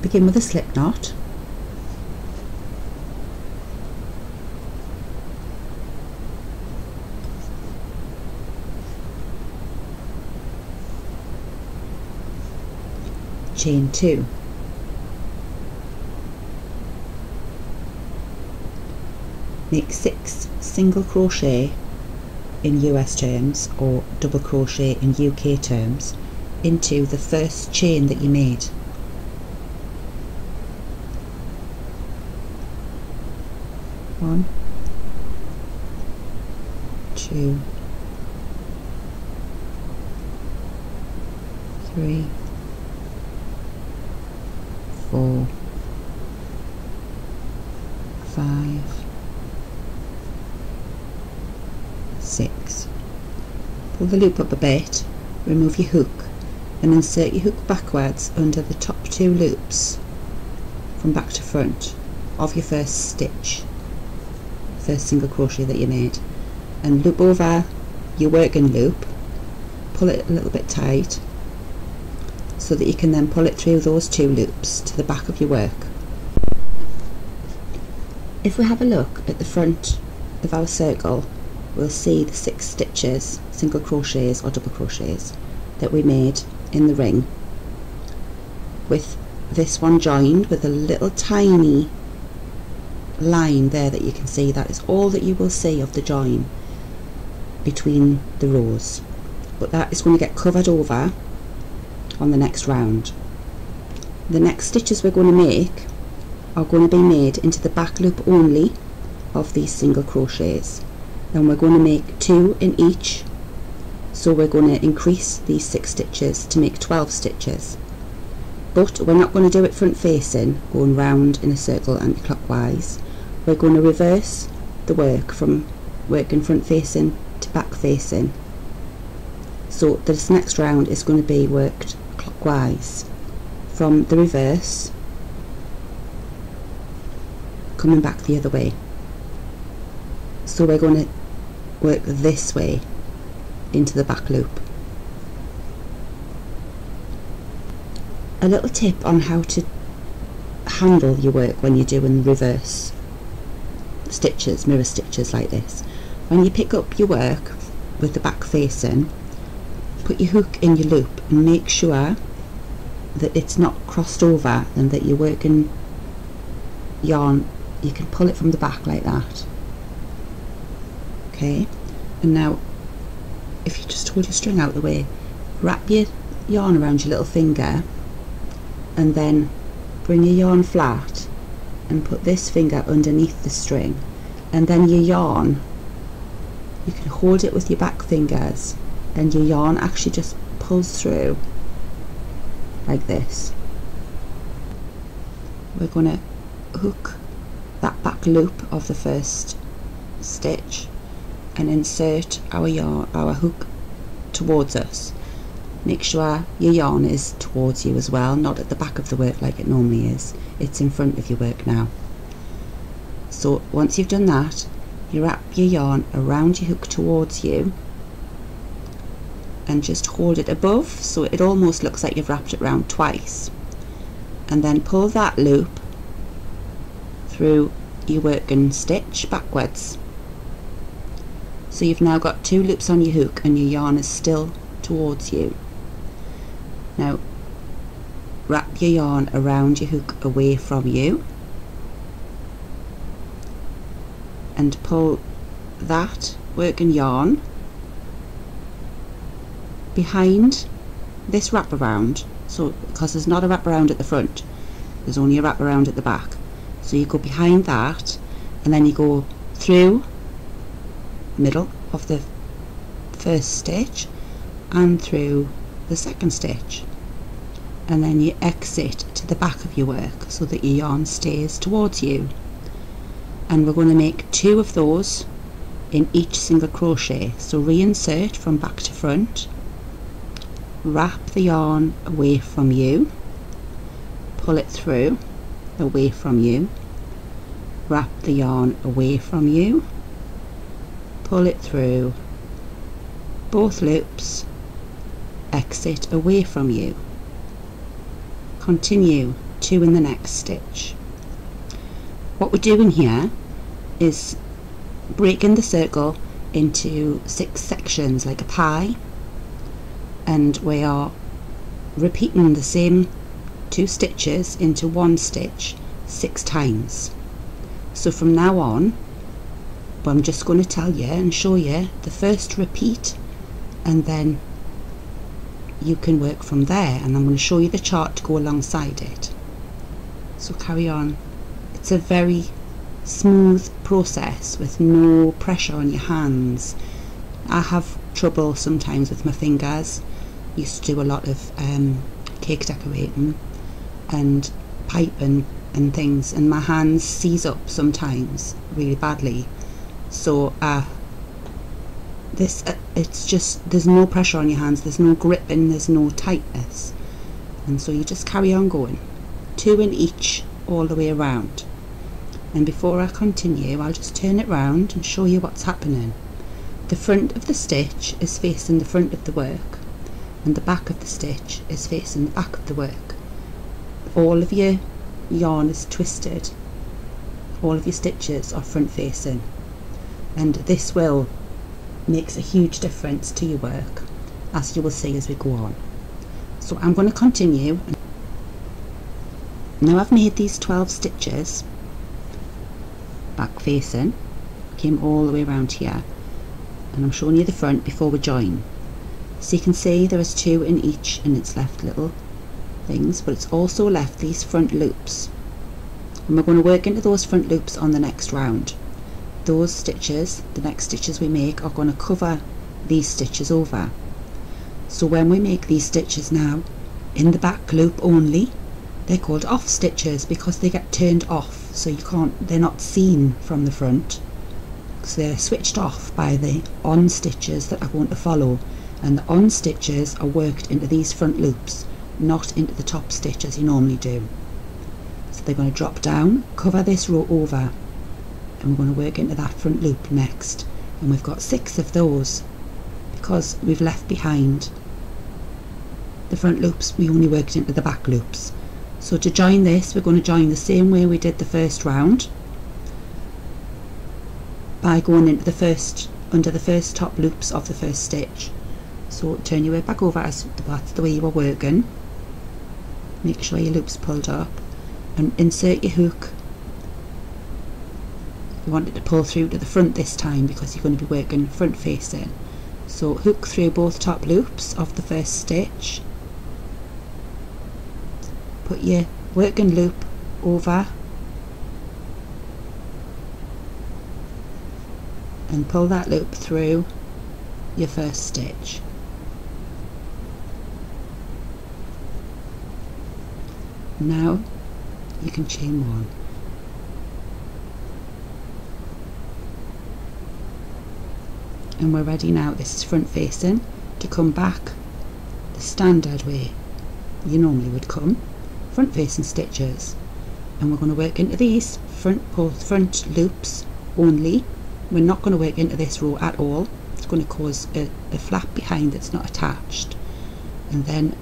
begin with a slip knot. Chain 2. Make 6 single crochet in US terms or double crochet in UK terms into the first chain that you made. One, 2, 3, 4, 5, 6. Pull the loop up a bit, remove your hook and insert your hook backwards under the top 2 loops from back to front of your first stitch, first single crochet that you made, and loop over your working loop, pull it a little bit tight so that you can then pull it through those 2 loops to the back of your work. If we have a look at the front of our circle, we'll see the 6 stitches, single crochets or double crochets, that we made in the ring, with this one joined with a little tiny line there that you can see. That is all that you will see of the join between the rows, but that is going to get covered over on the next round. The next stitches we're going to make are going to be made into the back loop only of these single crochets, and we're going to make 2 in each, so we're going to increase these 6 stitches to make 12 stitches, but we're not going to do it front facing, going round in a circle anti-clockwise. We're going to reverse the work from working front facing to back facing, so this next round is going to be worked clockwise from the reverse, coming back the other way. So we're going to work this way into the back loop. A little tip on how to handle your work when you're doing reverse stitches, mirror stitches like this. When you pick up your work with the back facing, put your hook in your loop and make sure that it's not crossed over and that you're working yarn. You can pull it from the back like that. Okay, and now if you just hold your string out the way, wrap your yarn around your little finger and then bring your yarn flat and put this finger underneath the string, and then your yarn, you can hold it with your back fingers and your yarn actually just pulls through like this. We're going to hook that back loop of the first stitch and insert our yarn, our hook towards us. Make sure your yarn is towards you as well, not at the back of the work like it normally is. It's in front of your work now. So once you've done that, you wrap your yarn around your hook towards you and just hold it above so it almost looks like you've wrapped it round twice, and then pull that loop through your working stitch backwards. So you've now got 2 loops on your hook and your yarn is still towards you. Now wrap your yarn around your hook away from you and pull that working yarn behind this wraparound. So because there's not a wraparound at the front, there's only a wraparound at the back, so you go behind that and then you go through middle of the first stitch and through the second stitch, and then you exit to the back of your work so that your yarn stays towards you. And we're going to make 2 of those in each single crochet. So reinsert from back to front, wrap the yarn away from you, pull it through away from you, wrap the yarn away from you, pull it through both loops, exit away from you. Continue 2 in the next stitch. What we're doing here is breaking the circle into 6 sections like a pie, and we are repeating the same 2 stitches into 1 stitch 6 times. So from now on, I'm just going to tell you and show you the first repeat, and then you can work from there, and I'm going to show you the chart to go alongside it. So carry on. It's a very smooth process with no pressure on your hands. I have trouble sometimes with my fingers. Used to do a lot of cake decorating and piping and things, and my hands seize up sometimes really badly. So it's just, there's no pressure on your hands, there's no gripping, there's no tightness, and so you just carry on going, 2 in each all the way around. And before I continue, I'll just turn it round and show you what's happening. The front of the stitch is facing the front of the work, and the back of the stitch is facing the back of the work. All of your yarn is twisted, all of your stitches are front facing, and this will makes a huge difference to your work, as you will see as we go on. So I'm going to continue. Now I've made these 12 stitches back facing, came all the way around here, and I'm showing you the front before we join. So you can see there is 2 in each, and it's left little things, but it's also left these front loops, and we're going to work into those front loops on the next round. Those stitches, the next stitches we make, are going to cover these stitches over. So when we make these stitches now in the back loop only, they're called off stitches because they get turned off, so you can't, they're not seen from the front, so they're switched off by the on stitches that are going to follow, and the on stitches are worked into these front loops, not into the top stitch as you normally do. So they're going to drop down, cover this row over, and we're going to work into that front loop next, and we've got 6 of those because we've left behind the front loops, we only worked into the back loops. So to join this, we're going to join the same way we did the first round, by going into the first, under the first top loops of the first stitch. So turn your work back over as that's the way you were working, make sure your loop's pulled up, and insert your hook. You want it to pull through to the front this time because you're going to be working front facing. So hook through both top loops of the first stitch, put your working loop over, and pull that loop through your first stitch. Now you can chain 1. And we're ready now. This is front facing, to come back the standard way you normally would come, front facing stitches, and we're going to work into these both front loops only. We're not going to work into this row at all. It's going to cause a flap behind that's not attached, and then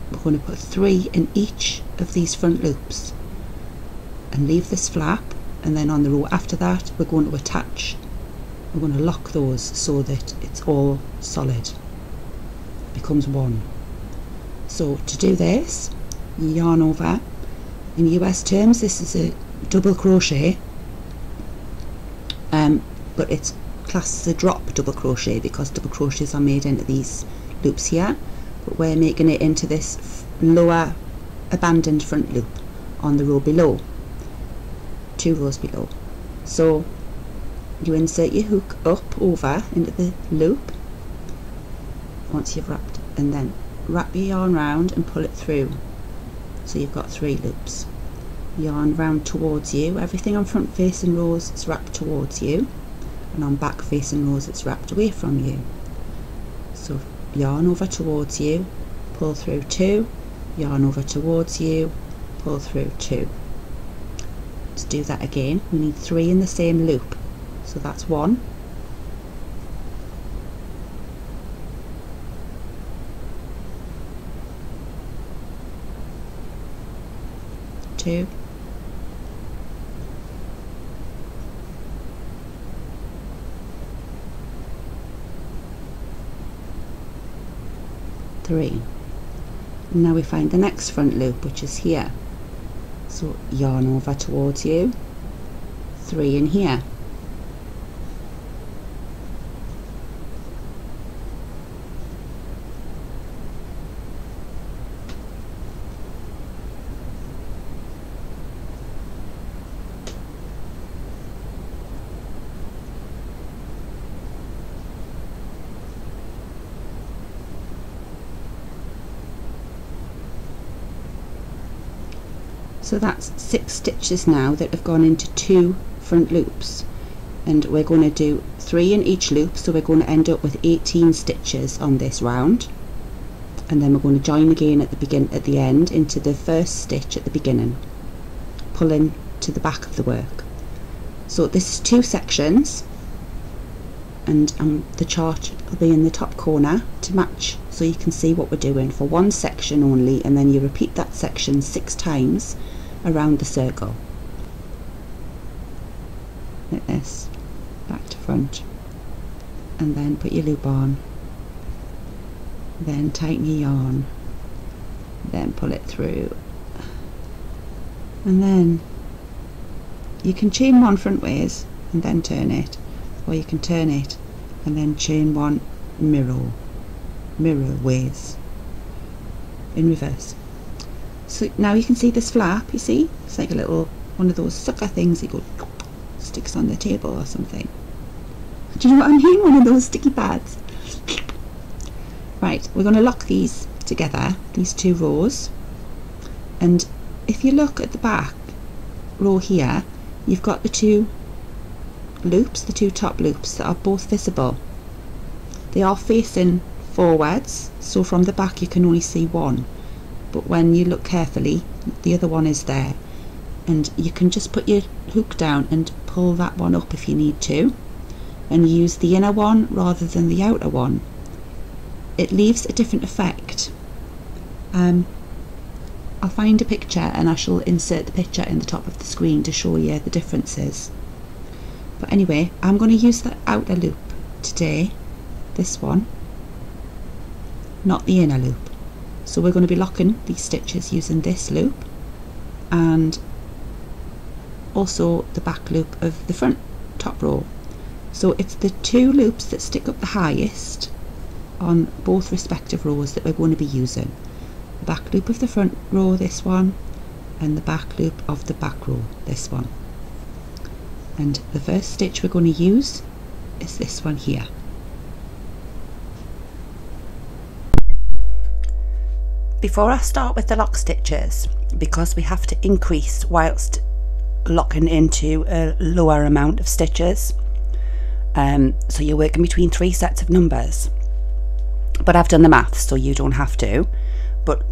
we're going to put 3 in each of these front loops and leave this flap, and then on the row after that we're going to attach. We're going to lock those so that it's all solid, it becomes one. So to do this, you yarn over. In US terms this is a double crochet, but it's classed as a drop double crochet because double crochets are made into these loops here, but we're making it into this lower abandoned front loop on the row below, 2 rows below. So you insert your hook up over into the loop once you've wrapped, and then wrap your yarn round and pull it through, so you've got 3 loops. Yarn round towards you, everything on front facing rows is wrapped towards you, and on back facing rows it's wrapped away from you. So yarn over towards you, pull through 2, yarn over towards you, pull through 2. To do that again we need 3 in the same loop, so that's 1, 2, 3. Now we find the next front loop, which is here. So yarn over towards you, 3 in here. So that's 6 stitches now that have gone into 2 front loops, and we're going to do 3 in each loop, so we're going to end up with 18 stitches on this round, and then we're going to join again at the end into the first stitch at the beginning, pulling to the back of the work. So this is 2 sections, and the chart will be in the top corner to match, so you can see what we're doing for one section only, and then you repeat that section 6 times around the circle, like this, back to front, and then put your loop on, then tighten your yarn, then pull it through, and then you can chain one front ways and then turn it, or you can turn it and then chain one mirror ways in reverse. So now you can see this flap, you see? It's like a little, one of those sucker things that go, sticks on the table or something. Do you know what I mean? One of those sticky pads. Right, we're going to lock these together, these 2 rows. And if you look at the back row here, you've got the 2 loops, the 2 top loops that are both visible. They are facing forwards, so from the back you can only see one. But when you look carefully, the other one is there, and you can just put your hook down and pull that one up if you need to, and use the inner one rather than the outer one. It leaves a different effect. I'll find a picture and I shall insert the picture in the top of the screen to show you the differences. But anyway, I'm going to use the outer loop today, this one, not the inner loop. So we're going to be locking these stitches using this loop, and also the back loop of the front top row. So it's the 2 loops that stick up the highest on both respective rows that we're going to be using. The back loop of the front row, this one, and the back loop of the back row, this one. And the first stitch we're going to use is this one here. Before I start with the lock stitches, because we have to increase whilst locking into a lower amount of stitches, so you're working between 3 sets of numbers, but I've done the maths so you don't have to, but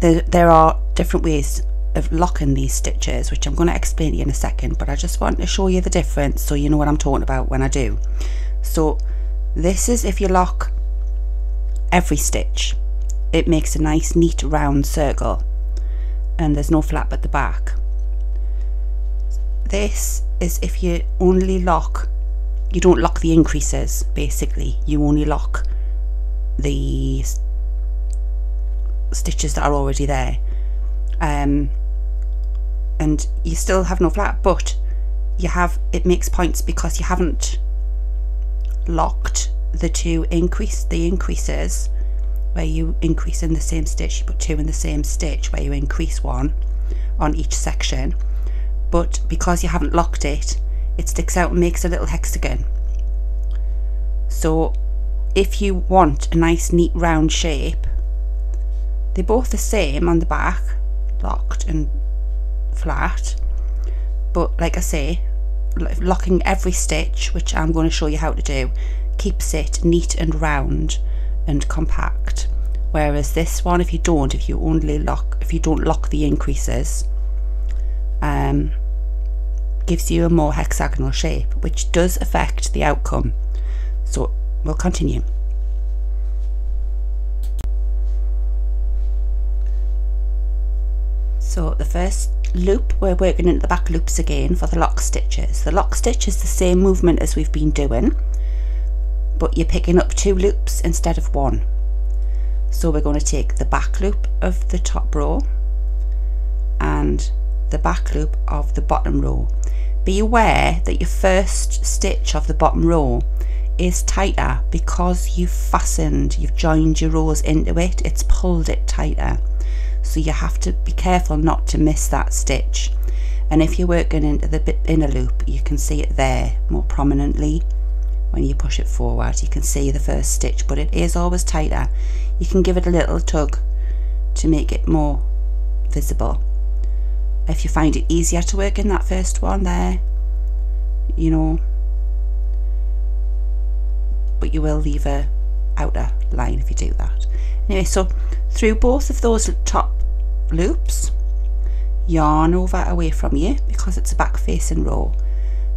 there are different ways of locking these stitches, which I'm going to explain to you in a second, but I just want to show you the difference so you know what I'm talking about when I do. So this is if you lock every stitch, it makes a nice neat round circle and there's no flap at the back. This is if you only lock, you don't lock the increases, basically you only lock the stitches that are already there, and you still have no flap, but you have, it makes points because you haven't locked the 2 increases where you increase in the same stitch, you put 2 in the same stitch where you increase 1 on each section, but because you haven't locked it, it sticks out and makes a little hexagon. So if you want a nice neat round shape, they're both the same on the back, locked and flat, but like I say, locking every stitch, which I'm going to show you how to do, keeps it neat and round and compact. Whereas this one, if you don't lock the increases, gives you a more hexagonal shape, which does affect the outcome. So we'll continue. So the first loop, we're working into the back loops again for the lock stitches. The lock stitch is the same movement as we've been doing, but you're picking up 2 loops instead of 1. So we're going to take the back loop of the top row and the back loop of the bottom row. Be aware that your first stitch of the bottom row is tighter because you've joined your rows into it, it's pulled it tighter. So you have to be careful not to miss that stitch. And if you're working into the inner loop, you can see it there more prominently. When you push it forward, you can see the first stitch, but it is always tighter. You can give it a little tug to make it more visible. If you find it easier to work in that first one there, you know, but you will leave a outer line if you do that. Anyway, so through both of those top loops, yarn over away from you because it's a back facing row.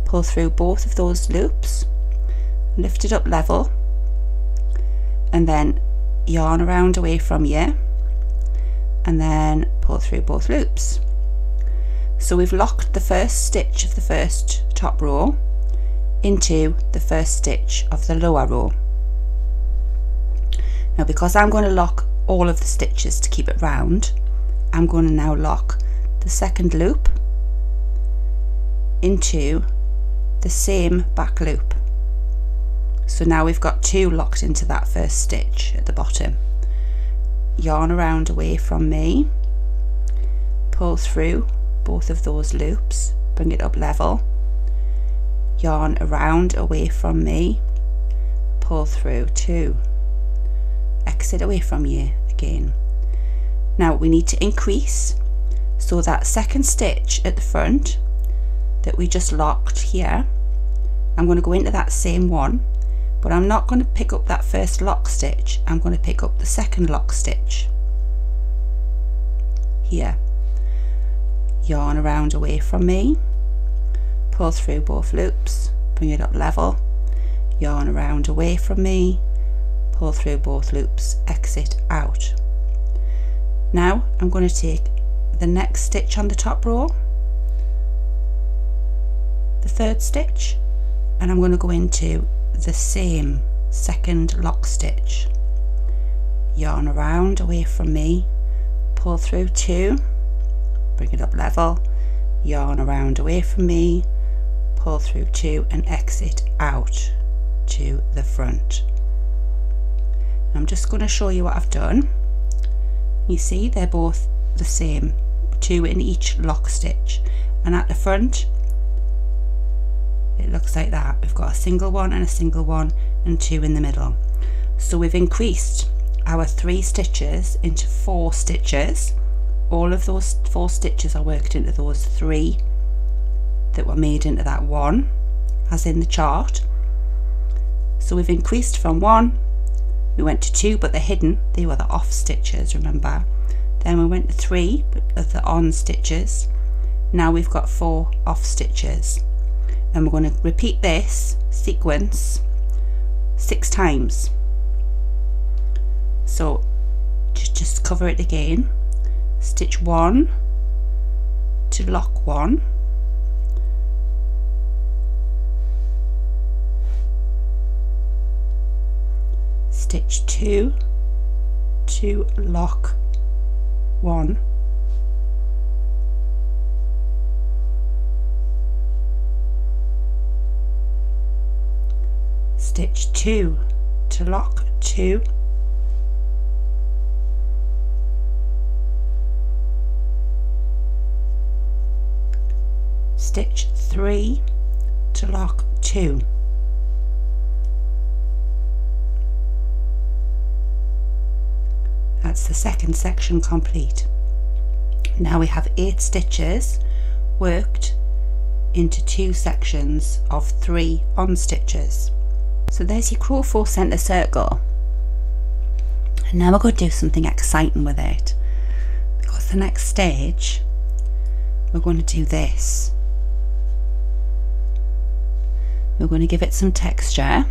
Pull through both of those loops, lift it up level, and then yarn around away from you, and then pull through both loops. So we've locked the first stitch of the first top row into the first stitch of the lower row. Now, because I'm going to lock all of the stitches to keep it round, I'm going to now lock the second loop into the same back loop. So now we've got 2 locked into that first stitch at the bottom. Yarn around away from me, pull through both of those loops, bring it up level, yarn around away from me, pull through 2, exit away from you again. Now we need to increase, so that second stitch at the front that we just locked here, I'm going to go into that same one, but I'm not going to pick up that first lock stitch, I'm going to pick up the second lock stitch here. Yarn around away from me, pull through both loops, bring it up level, yarn around away from me, pull through both loops, exit out. Now I'm going to take the next stitch on the top row, the third stitch, and I'm going to go into the same second lock stitch. Yarn around away from me, pull through 2, bring it up level, yarn around away from me, pull through 2 and exit out to the front. I'm just going to show you what I've done. You see they're both the same, 2 in each lock stitch, and at the front it looks like that. We've got a single one and a single one and 2 in the middle. So we've increased our 3 stitches into 4 stitches. All of those 4 stitches are worked into those 3 that were made into that 1 as in the chart. So we've increased from 1, we went to 2, but they're hidden, they were the off stitches, remember. Then we went to 3 of the on stitches. Now we've got 4 off stitches, and we're going to repeat this sequence 6 times. So just cover it again. Stitch 1 to lock 1, stitch 2 to lock 1, stitch 2 to lock 2, stitch 3 to lock 2, that's the second section complete. Now we have 8 stitches worked into 2 sections of 3 on stitches. So there's your Cro-faux centre circle, and now we're going to do something exciting with it, because the next stage we're going to do this. We're going to give it some texture,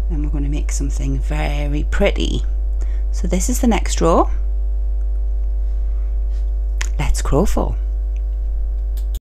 and we're going to make something very pretty. So this is the next row. It's Cro-faux.